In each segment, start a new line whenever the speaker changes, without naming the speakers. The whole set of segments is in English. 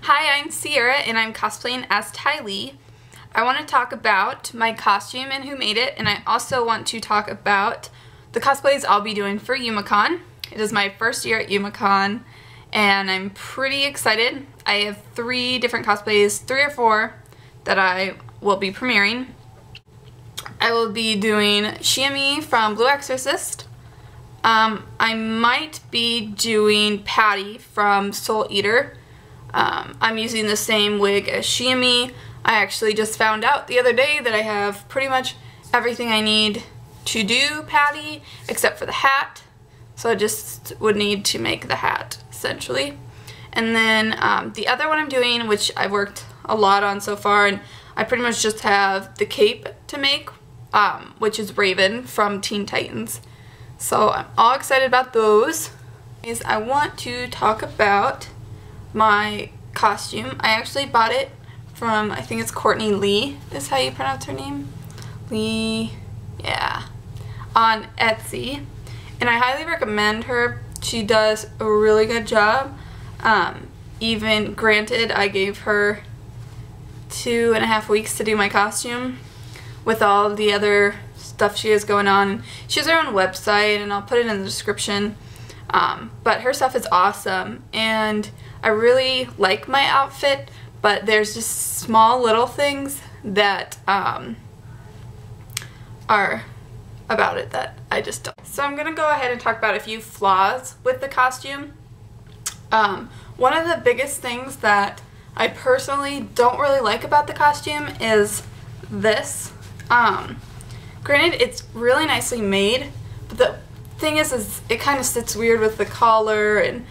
Hi, I'm Sierra and I'm cosplaying as Ty Lee. I want to talk about my costume and who made it, and I also want to talk about the cosplays I'll be doing for Youmacon. It is my first year at Youmacon and I'm pretty excited. I have 3 different cosplays, 3 or 4, that I will be premiering. I will be doing Shiami from Blue Exorcist. I might be doing Patty from Soul Eater. I'm using the same wig as Shiami. I actually just found out the other day that I have pretty much everything I need to do Patty except for the hat. So I just would need to make the hat essentially. And then the other one I'm doing, which I've worked a lot on so far, and I pretty much just have the cape to make, which is Raven from Teen Titans. So I'm all excited about those. I want to talk about my costume. I actually bought it from, I think it's Courtney Lee is how you pronounce her name. Lee, yeah, on Etsy. And I highly recommend her. She does a really good job. Even granted, I gave her 2.5 weeks to do my costume with all the other stuff she has going on. She has her own website and I'll put it in the description. But her stuff is awesome and I really like my outfit, but there's just small little things that are about it that I just don't. So I'm gonna go ahead and talk about a few flaws with the costume. One of the biggest things that I personally don't really like about the costume is this. Granted, it's really nicely made, but the thing is it kind of sits weird with the collar and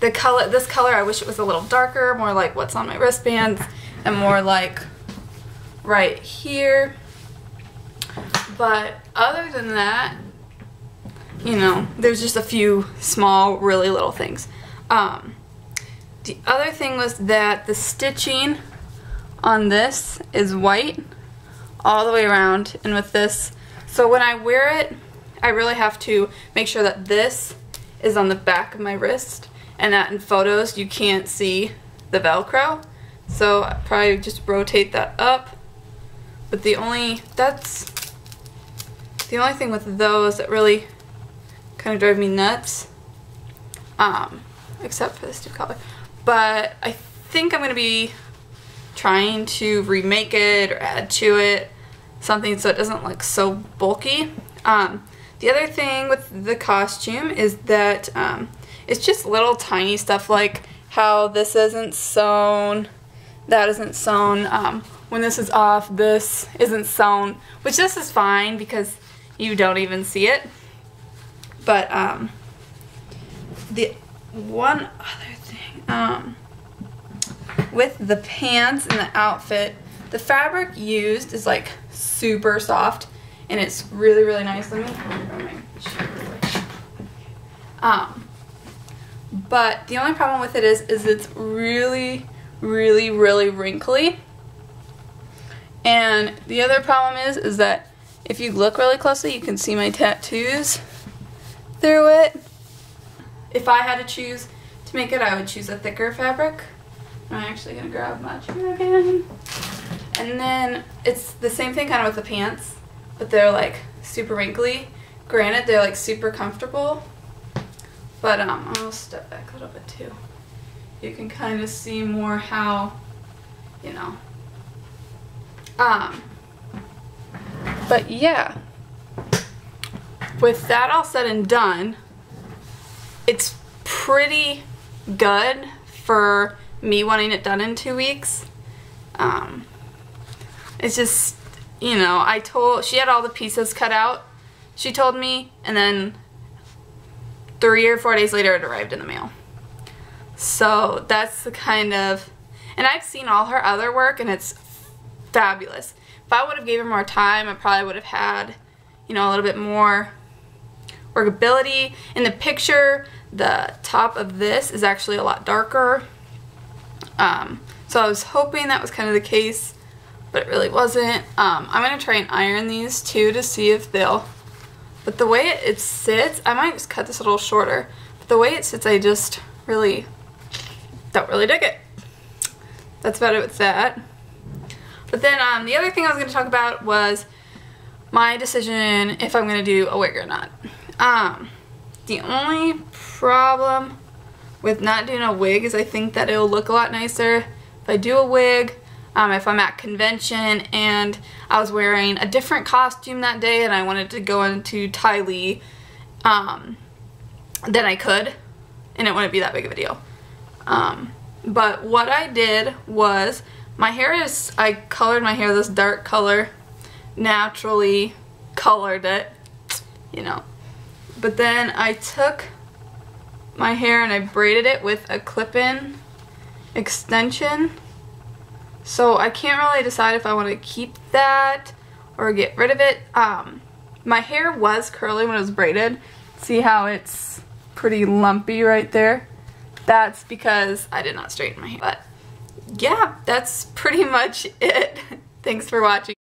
the color. This color, I wish it was a little darker, more like what's on my wristbands, and more like right here. But other than that, you know, there's just a few small, really little things. The other thing was that the stitching on this is white all the way around, and with this, so when I wear it, I really have to make sure that this is on the back of my wrist, and that in photos you can't see the Velcro. So I probably just rotate that up. But that's the only thing with those that really kind of drive me nuts. Except for this new color. But I think I'm going to be trying to remake it or add to it something so it doesn't look so bulky. The other thing with the costume is that it's just little tiny stuff like how this isn't sewn, that isn't sewn. When this is off, this isn't sewn, which this is fine because you don't even see it. But the one other thing, with the pants and the outfit, the fabric used is like super soft and it's really, really nice. Let me throw my shirt real quick. But the only problem with it is it's really, really, really wrinkly. And the other problem is that if you look really closely, you can see my tattoos through it. If I had to choose to make it, I would choose a thicker fabric. I'm actually going to grab my chair again. And then it's the same thing kind of with the pants, but they're like super wrinkly. Granted, they're like super comfortable, but I'll step back a little bit too. You can kind of see more how, you know. But yeah, with that all said and done, it's pretty good for me wanting it done in 2 weeks. It's just, you know, she had all the pieces cut out, she told me, and then 3 or 4 days later it arrived in the mail. So that's the kind of, and I've seen all her other work and it's fabulous. If I would have gave her more time, I probably would have had, you know, a little bit more workability. In the picture, the top of this is actually a lot darker. So I was hoping that was kind of the case, but it really wasn't. I'm going to try and iron these too to see if they'll, but the way it sits, I might just cut this a little shorter, but the way it sits I just really don't really dig it. That's about it with that. But then the other thing I was going to talk about was my decision if I'm going to do a wig or not. The only problem with not doing a wig is I think that it'll look a lot nicer if I do a wig. If I'm at convention and I was wearing a different costume that day and I wanted to go into Ty Lee, then I could, and it wouldn't be that big of a deal. But what I did was, I colored my hair this dark color, naturally colored it, you know. But then I took my hair and I braided it with a clip-in extension. So I can't really decide if I want to keep that or get rid of it. My hair was curly when it was braided. See how it's pretty lumpy right there? That's because I did not straighten my hair. But yeah, that's pretty much it. Thanks for watching.